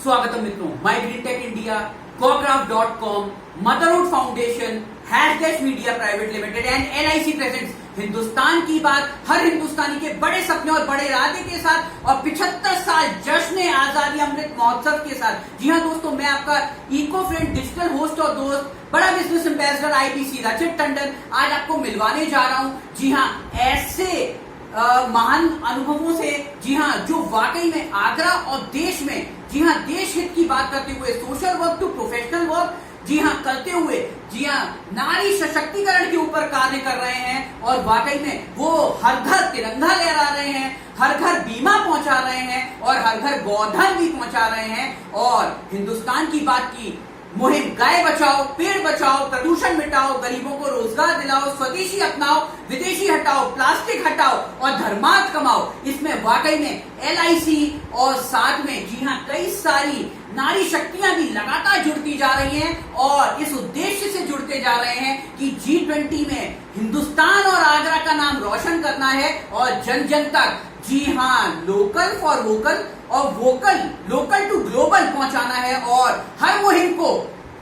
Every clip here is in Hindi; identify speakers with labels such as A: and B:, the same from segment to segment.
A: स्वागतम मित्रों, My Green Tech India, gocraft.com, Motherwood Foundation, Hashtag Media Private Limited and LIC presents Hindustan की बात हर हिंदुस्तानी के बड़े सपने और बड़े इरादे के साथ और 75 साल जश्न आजादी अमृत महोत्सव के साथ। जी हाँ दोस्तों, मैं आपका इको फ्रेंड डिजिटल होस्ट और दोस्त बड़ा बिजनेस एम्बेसडर आईबीसी रचित टंडन आज आपको मिलवाने जा रहा हूं। जी हाँ, ऐसे महान अनुभवों से, जी हाँ, जो वाकई में आगरा और देश में, जी हाँ, देश हित की बात करते हुए social work to professional work, जी हाँ, करते हुए, जी हाँ, नारी सशक्तिकरण के ऊपर कार्य कर रहे हैं और वाकई में वो हर घर तिरंगा लहरा रहे हैं, हर घर बीमा पहुंचा रहे हैं और हर घर गोधन भी पहुंचा रहे हैं। और हिंदुस्तान की बात की मुहिम गाय बचाओ, पेड़ बचाओ, प्रदूषण मिटाओ, गरीबों को रोजगार दिलाओ, स्वदेशी अपनाओ, विदेशी हटाओ, प्लास्टिक हटाओ और धर्मार्थ कमाओ। इसमें वाकई में एलआईसी और साथ में, जी हाँ, कई सारी नारी शक्तियां भी लगातार जुड़ती जा रही हैं और इस उद्देश्य से जुड़ते जा रहे हैं कि G20 में हिंदुस्तान और आगरा का नाम रोशन करना है और जन जन तक, जी हाँ, लोकल फॉर वोकल और वोकल लोकल टू ग्लोबल पहुंचाना है और हर मुहिम को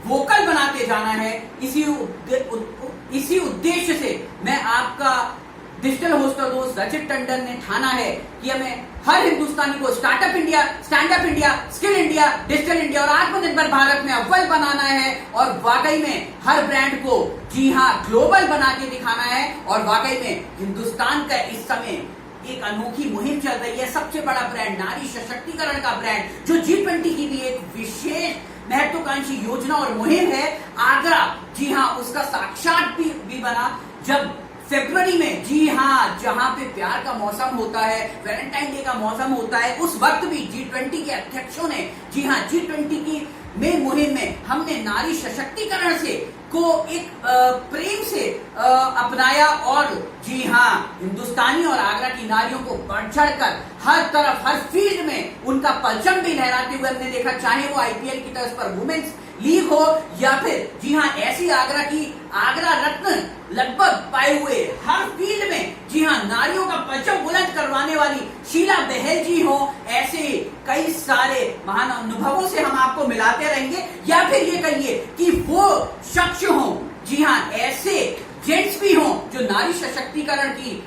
A: वोकल बनाते जाना है। इसी उद्देश्य से मैं आपका डिजिटल होस्ट और दोस्त रचित टंडन ने ठाना है कि हमें हर हिंदुस्तानी को startup India, stand up India, skill India, digital India और आत्मनिर्भर भारत में अव्वल बनाना है और वाकई में हर ब्रांड को, जी हाँ, ग्लोबल बना के दिखाना है। और वाकई में हिंदुस्तान का इस समय एक अनोखी मुहिम चल रही है। सबसे बड़ा ब्रांड, नारी सशक्तिकरण का ब्रांड, जो G20 की भी एक विशेष महत्वाकांक्षी योजना और मुहिम है। आगरा, जी हाँ, उसका साक्षात भी बना जब फरवरी में, जी हाँ, जहां पे प्यार का मौसम होता है, वैलेंटाइन डे का मौसम होता है, उस वक्त भी G20 के अध्यक्षों ने, जी हाँ, G20 की में मुहिम में हमने नारी सशक्तिकरण से को एक प्रेम से अपनाया और, जी हाँ, हिंदुस्तानी और आगरा की नारियों को बढ़ चढ़ कर हर तरफ हर फील्ड में उनका परचम भी लहराते हुए हमने देखा, चाहे वो आईपीएल की तर्ज पर वुमेन्स लीग हो या फिर, जी हाँ, ऐसी आगरा रत्न लगभग पाए हुए हर फील्ड में, जी हाँ, नारियों का परचम बुलंद करवाने वाली शीला बहल जी हो। ऐसे कई सारे महान अनुभवों से हम आपको मिलाते रहेंगे या फिर ये कहिए कि वो शख्स हो, जी हाँ, ऐसे जेंट्स भी हो जो नारी सशक्तिकरण की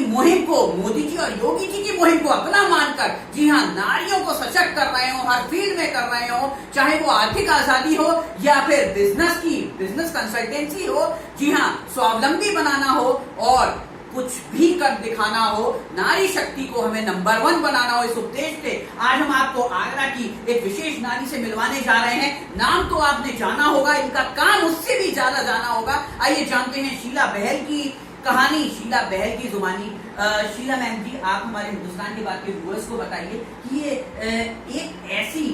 A: मुहिम को, मोदी जी और योगी जी की मुहिम को अपना मानकर, जी हाँ, नारियों को सशक्त कर रहे हो, हर फील्ड में कर रहे हो, चाहे वो आर्थिक आजादी हो या फिर बिजनेस कंसल्टेंसी हो, जी हाँ, स्वावलंबी बनाना हो और कुछ भी कर दिखाना हो, नारी शक्ति को हमें नंबर 1 बनाना हो। इस उद्देश्य से आज हम आपको आगरा की एक विशेष नारी से मिलवाने जा रहे हैं। नाम तो आपने जाना होगा, इनका काम उससे भी ज्यादा जाना होगा। आइए जानते हैं शीला बहल की कहानी, शीला बहल की जुबानी। शीला मैम जी, आप हमारे हिंदुस्तान की बात के व्यूअर्स को बताइए कि ये एक ऐसी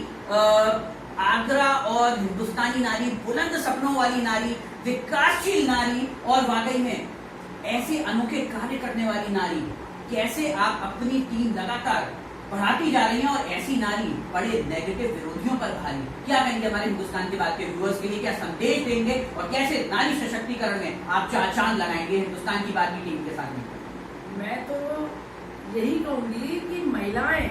A: आगरा और हिंदुस्तानी नारी, बुलंद सपनों वाली नारी, विकासशील नारी और वाकई में ऐसे अनोखे कार्य करने वाली नारी, कैसे आप अपनी टीम लगातार बढ़ाती जा रही हैं और ऐसी नारी बड़े नेगेटिव विरोधियों पर भारी, क्या कहेंगे हमारे हिंदुस्तान के बात के व्यूअर्स के लिए, क्या संदेश देंगे और कैसे नारी सशक्तिकरण में आप चांद लगाएंगे हिंदुस्तान की बात की टीम के साथ में?
B: मैं तो यही कहूंगी कि महिलाएं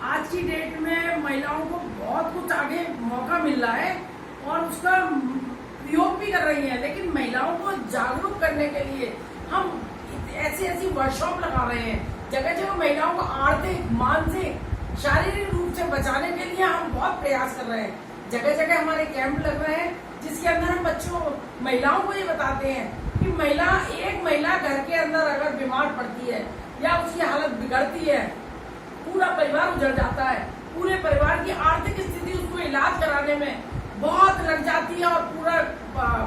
B: आज की डेट में, महिलाओं को बहुत कुछ आगे मौका मिल रहा है और उसका प्रयोग भी कर रही हैं, लेकिन महिलाओं को जागरूक करने के लिए हम ऐसी वर्कशॉप लगा रहे हैं। जगह जगह महिलाओं को आर्थिक, मानसिक, शारीरिक रूप से बचाने के लिए हम बहुत प्रयास कर रहे हैं। जगह जगह हमारे कैंप लग रहे हैं जिसके अंदर हम महिलाओं को ये बताते हैं कि एक महिला घर के अंदर अगर बीमार पड़ती है या उसकी हालत बिगड़ती है, पूरा परिवार उजड़ जाता है, पूरे परिवार की आर्थिक स्थिति उसको इलाज कराने में बहुत लग जाती है और पूरा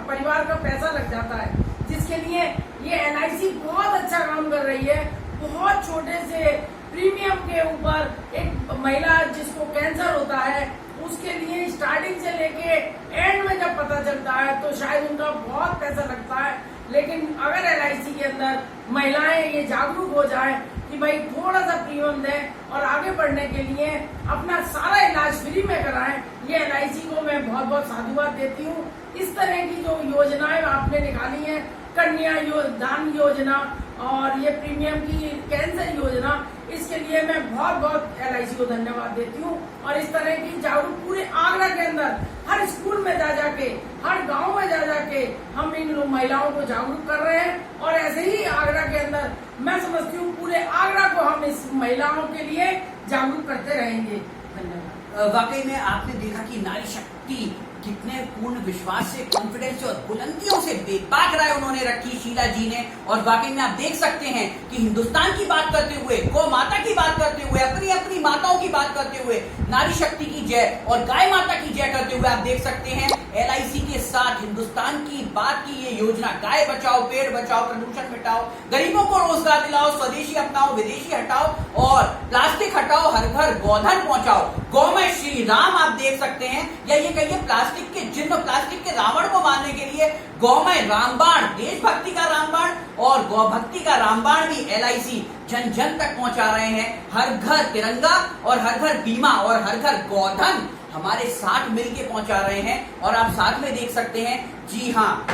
B: परिवार का पैसा लग जाता है, जिसके लिए ये एलआईसी बहुत अच्छा काम कर रही है। बहुत छोटे से प्रीमियम के ऊपर एक महिला जिसको कैंसर होता है, उसके लिए स्टार्टिंग से लेके एंड में जब पता चलता है तो शायद उनका बहुत पैसा लगता है। लेकिन अगर एलआईसी के अंदर महिलाएं ये जागरूक हो जाए कि भाई थोड़ा सा प्रीमियम दें और आगे बढ़ने के लिए अपना सारा इलाज फ्री में कराएं, ये एलआईसी को मैं बहुत बहुत साधुवाद देती हूँ। इस तरह की जो योजनाएं आपने निकाली हैं, कन्या दान योजना और ये प्रीमियम की कैंसर योजना, इसके लिए मैं बहुत बहुत LIC को धन्यवाद देती हूँ। और इस तरह की जागरूक पूरे आगरा के अंदर हर स्कूल में जा जाके, हर गांव में जा जाके हम इन महिलाओं को जागरूक कर रहे हैं। और ऐसे ही आगरा के अंदर मैं समझती हूँ पूरे आगरा को हम इस महिलाओं के लिए जागरूक करते रहेंगे। धन्यवाद।
A: वाकई में आपने देखा कि नारी शक्ति कितने पूर्ण विश्वास से, कॉन्फिडेंस से और बुलंदियों से बेबाक राय उन्होंने रखी शीला जी ने। और वाकई में आप देख सकते हैं कि हिंदुस्तान की बात करते हुए, गौ माता की बात करते हुए, अपनी अपनी माताओं की बात करते हुए, नारी शक्ति की जय और गाय माता की जय करते हुए आप देख सकते हैं LIC के साथ हिंदुस्तान की बात की ये योजना, गाय बचाओ, पेड़ बचाओ, प्रदूषण मिटाओ, गरीबों को रोजगार दिलाओ, स्वदेशी अपनाओ, विदेशी हटाओ और प्लास्टिक हटाओ, हर घर गोधन पहुंचाओ, गौमय श्री राम आप देख सकते हैं। या ये कहिए प्लास्टिक के जिन्न, प्लास्टिक के रावण को मारने के लिए गौमय रामबाण, देशभक्ति का रामबाण और गौ भक्ति का रामबाण भी LIC जन जन तक पहुंचा रहे हैं। हर घर तिरंगा और हर घर बीमा और हर घर गोधन हमारे साथ मिलके पहुंचा रहे हैं। और आप साथ में देख सकते हैं, जी हाँ,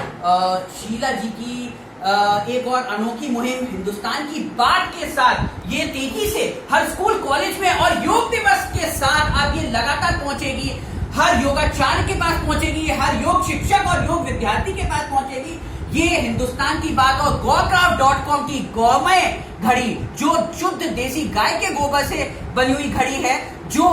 A: शीला जी की एक और अनोखी मुहिम हिंदुस्तान की बात के साथ ये तेजी से हर स्कूल कॉलेज में और योग दिवस के साथ अब ये लगातार पहुंचेगी, हर योगाचार्य के पास पहुंचेगी, हर योग शिक्षक और योग विद्यार्थी के पास पहुंचेगी। ये हिंदुस्तान की बात और gocraft.com की गौमय घड़ी, जो शुद्ध देसी गाय के गोबर से बनी हुई घड़ी है, जो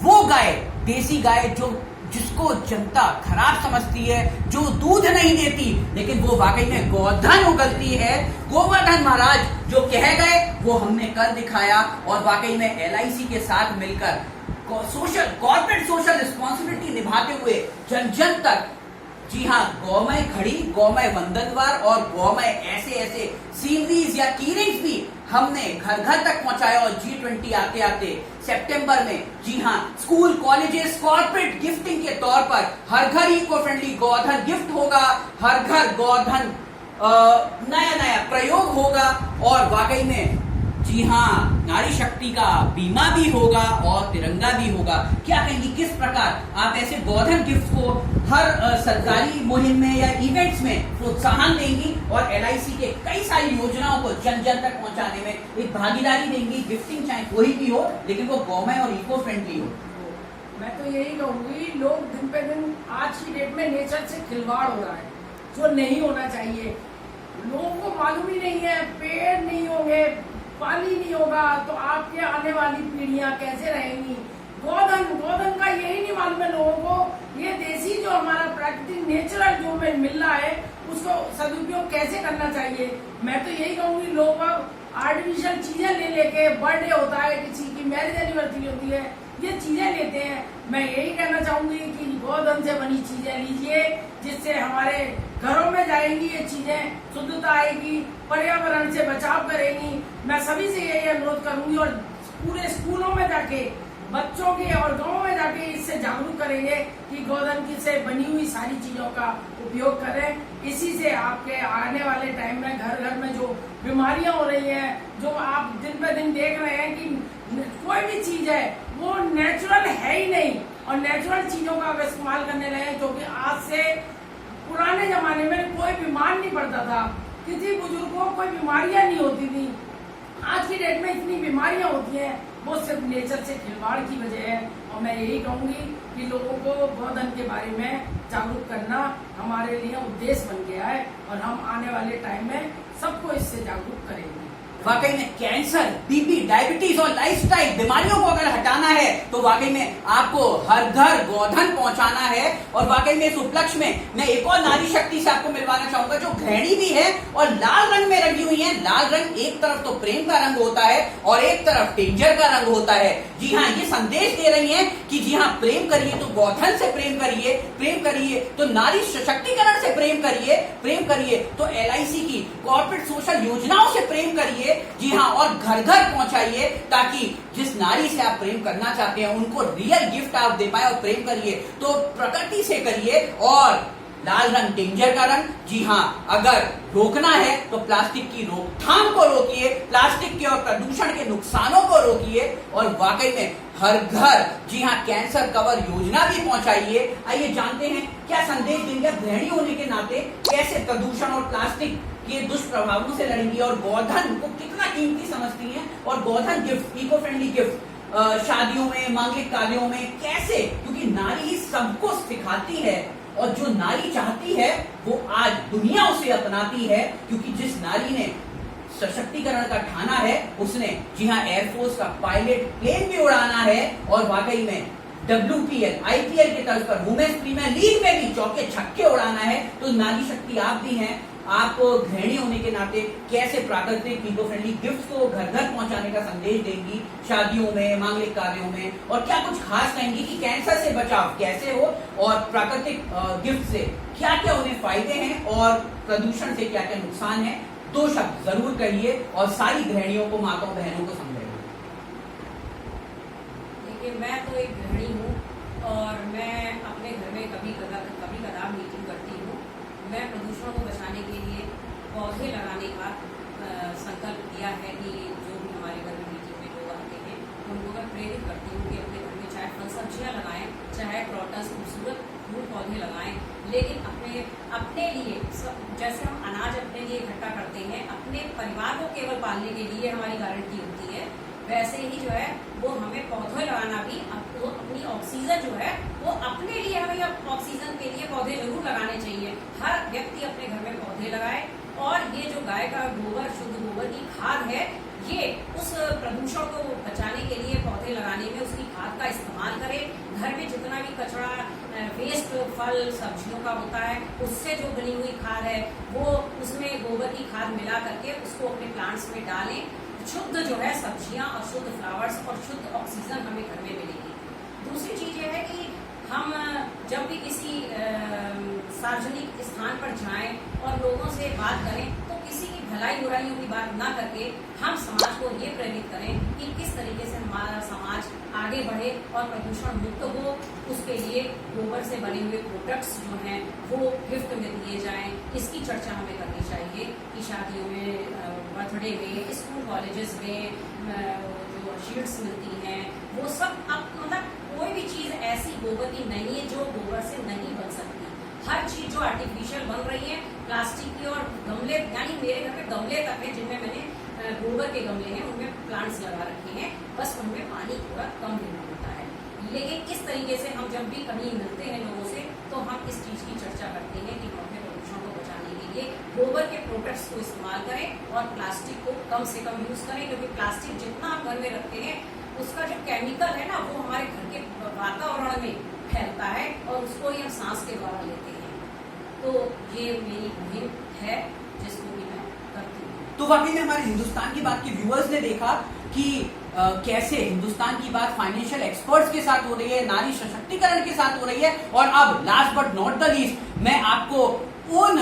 A: वो गाय, देसी गाय जो जिसको जनता खराब समझती है, जो दूध नहीं देती, लेकिन वो वाकई में गोधन उगलती है। गोवर्धन महाराज जो कह गए वो हमने कर दिखाया। और वाकई में LIC के साथ मिलकर कॉर्पोरेट सोशल रिस्पॉन्सिबिलिटी निभाते हुए जन जन तक, जी हाँ, गौमय घड़ी, गौमय वंदनवार और गौमय ऐसे सीनरीज या कीरिंग्स भी हमने घर घर तक पहुंचाया। और G20 आते आते सितंबर में, जी हाँ, स्कूल कॉलेजेस कॉर्पोरेट गिफ्टिंग के तौर पर हर घर इको फ्रेंडली गोधन गिफ्ट होगा, हर घर गोधन नया नया प्रयोग होगा। और वाकई में, जी हाँ, नारी शक्ति का बीमा भी होगा और तिरंगा भी होगा। क्या कहेंगी, किस प्रकार आप ऐसे गोधन गिफ्ट को हर सरकारी मुहिम में या इवेंट्स में प्रोत्साहन देंगी और LIC के कई सारी योजनाओं को जन जन तक पहुंचाने में एक भागीदारी देंगी? गिफ्टिंग चाहे कोई भी हो, लेकिन वो गौमय और इको फ्रेंडली हो।
B: मैं तो यही कहूंगी, लोग दिन पे दिन आज की डेट में नेचर से खिलवाड़ हो रहा है, जो नहीं होना चाहिए। लोगों को मालूम ही नहीं है, पेड़ नहीं होंगे, पानी नहीं होगा तो आपके आने वाली पीढ़ियां कैसे रहेंगी। गोधन का यही नहीं मालूम है लोगों को। ये देसी जो हमारा प्राकृतिक नेचुरल जो हमें मिल रहा है, उसको सदुपयोग कैसे करना चाहिए। मैं तो यही कहूंगी, लोग आर्टिफिशियल चीजें ले लेके, बर्थडे होता है किसी की, मैरिज एनिवर्सरी होती है, ये चीजें लेते हैं। मैं यही कहना चाहूंगी कि गोधन से बनी चीजें लीजिए, जिससे हमारे घरों में जाएंगी ये चीजें, शुद्धता आएगी, पर्यावरण से बचाव करेंगी। मैं सभी से यही अनुरोध करूंगी और पूरे स्कूलों में जाके बच्चों के और गांवों में जाके इससे जागरूक करेंगे कि गोधन की से बनी हुई सारी चीजों का उपयोग करें। इसी से आपके आने वाले टाइम में घर घर में जो बीमारियां हो रही हैं, जो आप दिन पे दिन देख रहे हैं कि कोई भी चीज है वो नेचुरल है ही नहीं, और नेचुरल चीजों का अगर इस्तेमाल करने लगे, जो कि आज से पुराने जमाने में कोई बीमार नहीं पड़ता था, किसी बुजुर्गों को कोई बीमारियां नहीं होती थी। आज की डेट में इतनी बीमारियां होती हैं, वो सिर्फ नेचर से खिलवाड़ की वजह है। और मैं यही कहूंगी कि लोगों को गोधन के बारे में जागरूक करना हमारे लिए उद्देश्य बन गया है, और हम आने वाले टाइम में सबको इससे जागरूक करेंगे।
A: वाकई में कैंसर, बीपी, डायबिटीज और लाइफस्टाइल बीमारियों को अगर हटाना है तो वाकई में आपको हर घर गोधन पहुंचाना है। और वाकई में इस उपलक्ष्य में मैं एक और नारी शक्ति से आपको मिलवाना चाहूंगा, जो घड़ी भी है और लाल रंग में रंगी हुई है। लाल रंग एक तरफ तो प्रेम का रंग होता है और एक तरफ डेंजर का रंग होता है। जी हाँ, ये संदेश दे रही है कि जी हाँ, प्रेम करिए तो गोधन से प्रेम करिए, प्रेम करिए तो नारी सशक्तिकरण से प्रेम करिए, प्रेम करिए तो LIC की कॉर्पोरेट सोशल योजनाओं से प्रेम करिए। जी हाँ, और घर घर पहुंचाइए, ताकि जिस नारी से आप प्रेम करना चाहते हैं उनको रियल गिफ्ट आप दे पाए। और प्रेम करिए तो प्रकृति से करिए और लाल रंग डेंजर का रंग। जी हाँ, अगर रोकना है तो प्लास्टिक की रोकथाम को रोकिए, प्लास्टिक के और प्रदूषण के नुकसानों को रोकिए और वाकई में हर घर, जी हाँ, कैंसर कवर योजना भी पहुंचाइए। आइए जानते हैं क्या संदेश देंगे गृहिणी होने के नाते, कैसे प्रदूषण और प्लास्टिक के दुष्प्रभावों से लड़ेंगी और गोधन को कितना कीमती समझती हैं और गोधन गिफ्ट, इको फ्रेंडली गिफ्ट शादियों में, मांगलिक कार्यों में कैसे, क्योंकि नारी ही सबको सिखाती है और जो नारी चाहती है वो आज दुनिया उसे अपनाती है, क्योंकि जिस नारी ने सशक्तिकरण का ठाना है उसने, जी हाँ, एयरफोर्स का पायलट प्लेन भी उड़ाना है और वाकई में WPL, IPL के तर्ज पर वुमेन्स प्रीमियर लीग में भी चौके छक्के उड़ाना है। तो नारी शक्ति आप भी हैं, आप गृहिणी होने के नाते कैसे प्राकृतिक इको फ्रेंडली गिफ्ट को घर घर पहुंचाने का संदेश देंगी शादियों में, मांगलिक कार्यों में, और क्या कुछ खास कहेंगी कि कैंसर से बचाव कैसे हो और प्राकृतिक गिफ्ट से क्या क्या उन्हें फायदे हैं और प्रदूषण से क्या क्या नुकसान है? 2 शब्द जरूर कहिए और सारी गृहिणियों को, माताओं बहनों को समझाइए।
C: देखिए, मैं तो एक गृहिणी हूँ और मैं अपने घर में कभी कदार मीटिंग करती हूँ। मैं प्रदूषण को बचाने के लिए पौधे लगाने का संकल्प किया है कि जो भी हमारे घर में मीटिंग में लोग आते हैं उनको मैं प्रेरित करती हूँ कि अपने घर में चाहे फल सब्जियाँ लगाएं, चाहे क्रॉटस खूबसूरत फूल पौधे लगाएं, लेकिन अपने लिए जैसे हम अनाज अपने लिए इकट्ठा करते हैं, अपने परिवार को केवल पालने के लिए हमारी गारंटी होती है, वैसे ही जो है वो हमें पौधे लगाना भी, तो अपनी ऑक्सीजन जो है वो अपने लिए, हमें ऑक्सीजन के लिए पौधे जरूर लगाने चाहिए। हर व्यक्ति अपने घर में पौधे लगाए और ये जो गाय का गोबर, शुद्ध गोबर की खाद है, ये उस प्रदूषण को बचाने के लिए पौधे लगाने में उसकी खाद का इस्तेमाल करें। घर में जितना भी कचरा, वेस्ट फल सब्जियों का होता है, उससे जो बनी हुई खाद है वो उसमें गोबर की खाद मिला करके उसको अपने प्लांट्स में डालें। शुद्ध जो है सब्जियां और शुद्ध फ्लावर्स और शुद्ध ऑक्सीजन हमें घर में मिलेगी। दूसरी चीज ये है कि हम जब भी किसी सार्वजनिक स्थान पर जाएं और लोगों से बात करें तो किसी की भलाई बुराइयों की बात ना करके हम समाज को ये प्रेरित करें कि किस तरीके से हमारा समाज आगे बढ़े और प्रदूषण मुक्त हो। उसके लिए गोबर से बने हुए प्रोडक्ट्स जो हैं वो गिफ्ट में दिए जाएं, इसकी चर्चा हमें करनी चाहिए कि शादियों में, बर्थडे में, स्कूल कॉलेजेस में जो शीट्स मिलती हैं वो सब, अब मतलब कोई भी चीज ऐसी गोबर की नहीं है जो गोबर से नहीं बन सकती। हर चीज जो आर्टिफिशियल बन रही है, प्लास्टिक की, और गमले, यानी मेरे घर में गमले तक है जिनमें मैंने गोबर के गमले हैं, उनमें प्लांट्स लगा रखे हैं, बस उनमें पानी थोड़ा कम देना होता है। लेकिन इस तरीके से हम जब भी कहीं मिलते हैं लोगों से तो हम इस चीज की चर्चा करते हैं कि हम अपने प्रदूषण को बचाने के लिए गोबर के प्रोडक्ट्स को इस्तेमाल करें और प्लास्टिक को कम से कम यूज करें, क्योंकि प्लास्टिक जितना हम घर में रखते हैं उसका जो केमिकल है ना वो हमारे घर के वातावरण में फैलता है और उसको ही हम सांस के द्वारा लेते हैं। तो ये मेरी मुहिम है जिसको भी मैं करती हूँ।
A: तो वाकई में हमारे हिंदुस्तान की बात के व्यूअर्स ने देखा कि कैसे हिंदुस्तान की बात फाइनेंशियल एक्सपर्ट्स के साथ हो रही है, नारी सशक्तिकरण के साथ हो रही है। और अब last but not the least, मैं आपको उन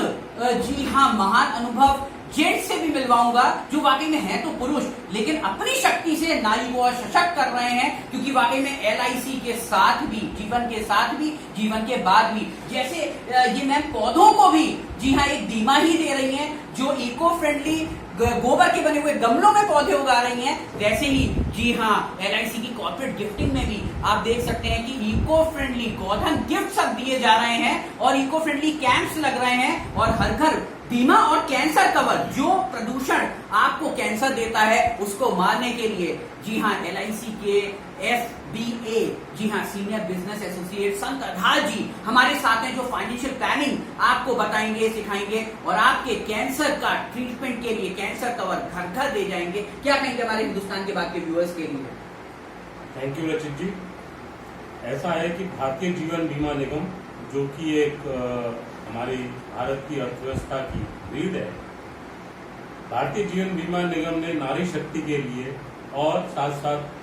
A: जी हाँ महान अनुभव जेंट्स से भी मिलवाऊंगा जो वाकई में है तो पुरुष लेकिन अपनी शक्ति से नारी को सशक्त कर रहे हैं, क्योंकि वाकई में LIC के साथ भी, जीवन के साथ भी, जीवन के बाद भी, जैसे ये मैम पौधों को भी जी हाँ एक बीमा ही दे रही हैं, जो इको फ्रेंडली गोबर के बने हुए गमलों में पौधे उगा रही हैं, वैसे ही जी हाँ LIC की कॉर्पोरेट गिफ्टिंग में भी आप देख सकते हैं कि इको फ्रेंडली गोधन गिफ्ट सब दिए जा रहे हैं और इको फ्रेंडली कैंप्स लग रहे हैं और हर घर बीमा और कैंसर कवर, जो प्रदूषण आपको कैंसर देता है उसको मारने के लिए जी हाँ LIC के FBA जी हाँ सीनियर बिजनेस एसोसिएट संत आधार जी हमारे साथ हैं, जो फाइनेंशियल प्लानिंग आपको बताएंगे, सिखाएंगे और आपके कैंसर का ट्रीटमेंट के लिए कैंसर कवर घर घर दे जाएंगे। क्या कहेंगे हमारे हिंदुस्तान के बाद के व्यूअर्स के लिए?
D: थैंक यू रचित जी। ऐसा है कि भारतीय जीवन बीमा निगम, जो कि एक हमारी भारत की अर्थव्यवस्था की रीढ़ है, भारतीय जीवन बीमा निगम ने नारी शक्ति के लिए और साथ साथ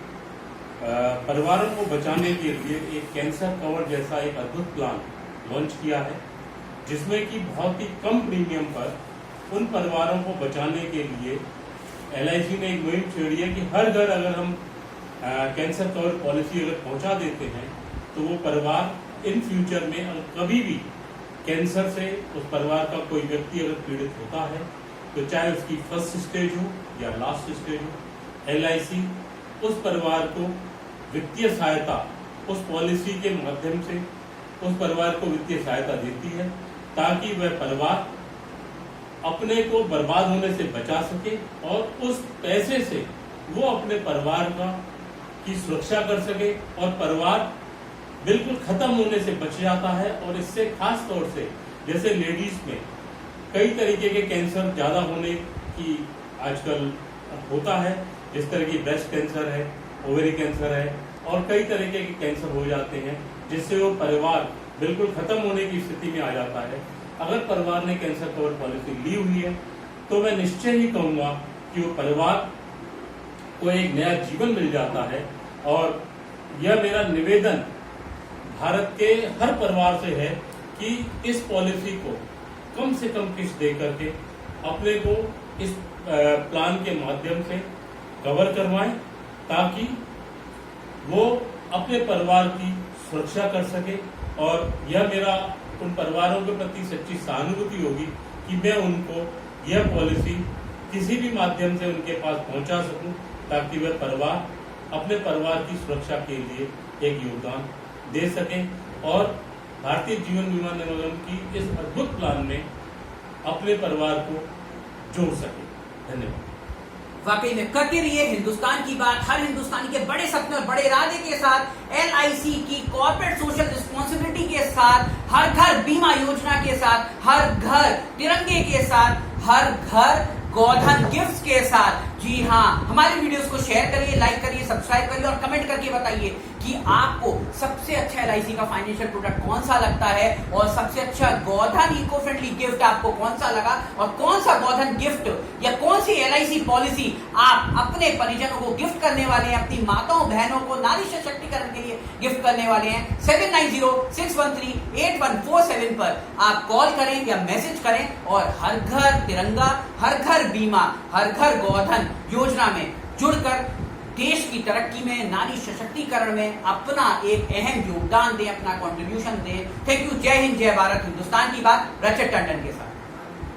D: परिवारों को बचाने के लिए एक कैंसर कवर जैसा एक अद्भुत प्लान लॉन्च किया है, जिसमें कि बहुत ही कम प्रीमियम पर उन परिवारों को बचाने के लिए LIC ने एक मुहिम छेड़ी है कि हर घर अगर हम कैंसर कवर पॉलिसी अगर पहुंचा देते हैं तो वो परिवार इन फ्यूचर में कभी भी कैंसर से उस परिवार का कोई व्यक्ति अगर पीड़ित होता है तो चाहे उसकी फर्स्ट स्टेज हो या लास्ट स्टेज हो, LIC उस परिवार को वित्तीय सहायता उस पॉलिसी के माध्यम से उस परिवार को वित्तीय सहायता देती है ताकि वह परिवार अपने को बर्बाद होने से बचा सके और उस पैसे से वो अपने परिवार की सुरक्षा कर सके और परिवार बिल्कुल खत्म होने से बच जाता है। और इससे खास तौर से जैसे लेडीज में कई तरीके के कैंसर ज्यादा होने की आजकल होता है, जिस तरह की ब्रेस्ट कैंसर है, ओवरी कैंसर है और कई तरीके के कैंसर हो जाते हैं जिससे वो परिवार बिल्कुल खत्म होने की स्थिति में आ जाता है। अगर परिवार ने कैंसर कवर पॉलिसी ली हुई है तो मैं निश्चय ही कहूंगा कि वो परिवार को एक नया जीवन मिल जाता है। और यह मेरा निवेदन भारत के हर परिवार से है कि इस पॉलिसी को कम से कम किस्त दे करके अपने को इस प्लान के माध्यम से कवर करवाएं ताकि वो अपने परिवार की सुरक्षा कर सके। और यह मेरा उन परिवारों के प्रति सच्ची सहानुभूति होगी कि मैं उनको यह पॉलिसी किसी भी माध्यम से उनके पास पहुंचा सकूं ताकि वह परिवार अपने परिवार की सुरक्षा के लिए एक योगदान दे सकें और भारतीय जीवन बीमा निगम की इस अद्भुत प्लान में अपने परिवार को जोड़ सके। धन्यवाद।
A: वाकई में करते रहिए हिंदुस्तान की बात, हर हिंदुस्तानी के बड़े सपने और बड़े इरादे के साथ, LIC की कॉर्पोरेट सोशल रिस्पॉन्सिबिलिटी के साथ, हर घर बीमा योजना के साथ, हर घर तिरंगे के साथ, हर घर गोधन गिफ्ट्स के साथ। जी हाँ, हमारे वीडियोस को शेयर करिए, लाइक करिए, सब्सक्राइब करिए और कमेंट करके बताइए कि आपको सबसे अच्छा LIC का फाइनेंशियल प्रोडक्ट कौन सा लगता है और सबसे अच्छा गोधन इको फ्रेंडली गिफ्ट आपको कौन सा लगा और कौन सा गोधन गिफ्ट या कौन सी LIC पॉलिसी आप अपने परिजनों को गिफ्ट करने वाले हैं, अपनी माताओं बहनों को नारी सशक्तिकरण के लिए गिफ्ट करने वाले हैं। 7906138147 पर आप कॉल करें या मैसेज करें और हर घर तिरंगा, हर घर बीमा, हर घर गोधन योजना में जुड़कर देश की तरक्की में, नारी सशक्तिकरण में अपना एक अहम योगदान दें, अपना कंट्रीब्यूशन दें। Thank you. जय हिंद, जय भारत। हिंदुस्तान की बात रचत टंडन के साथ।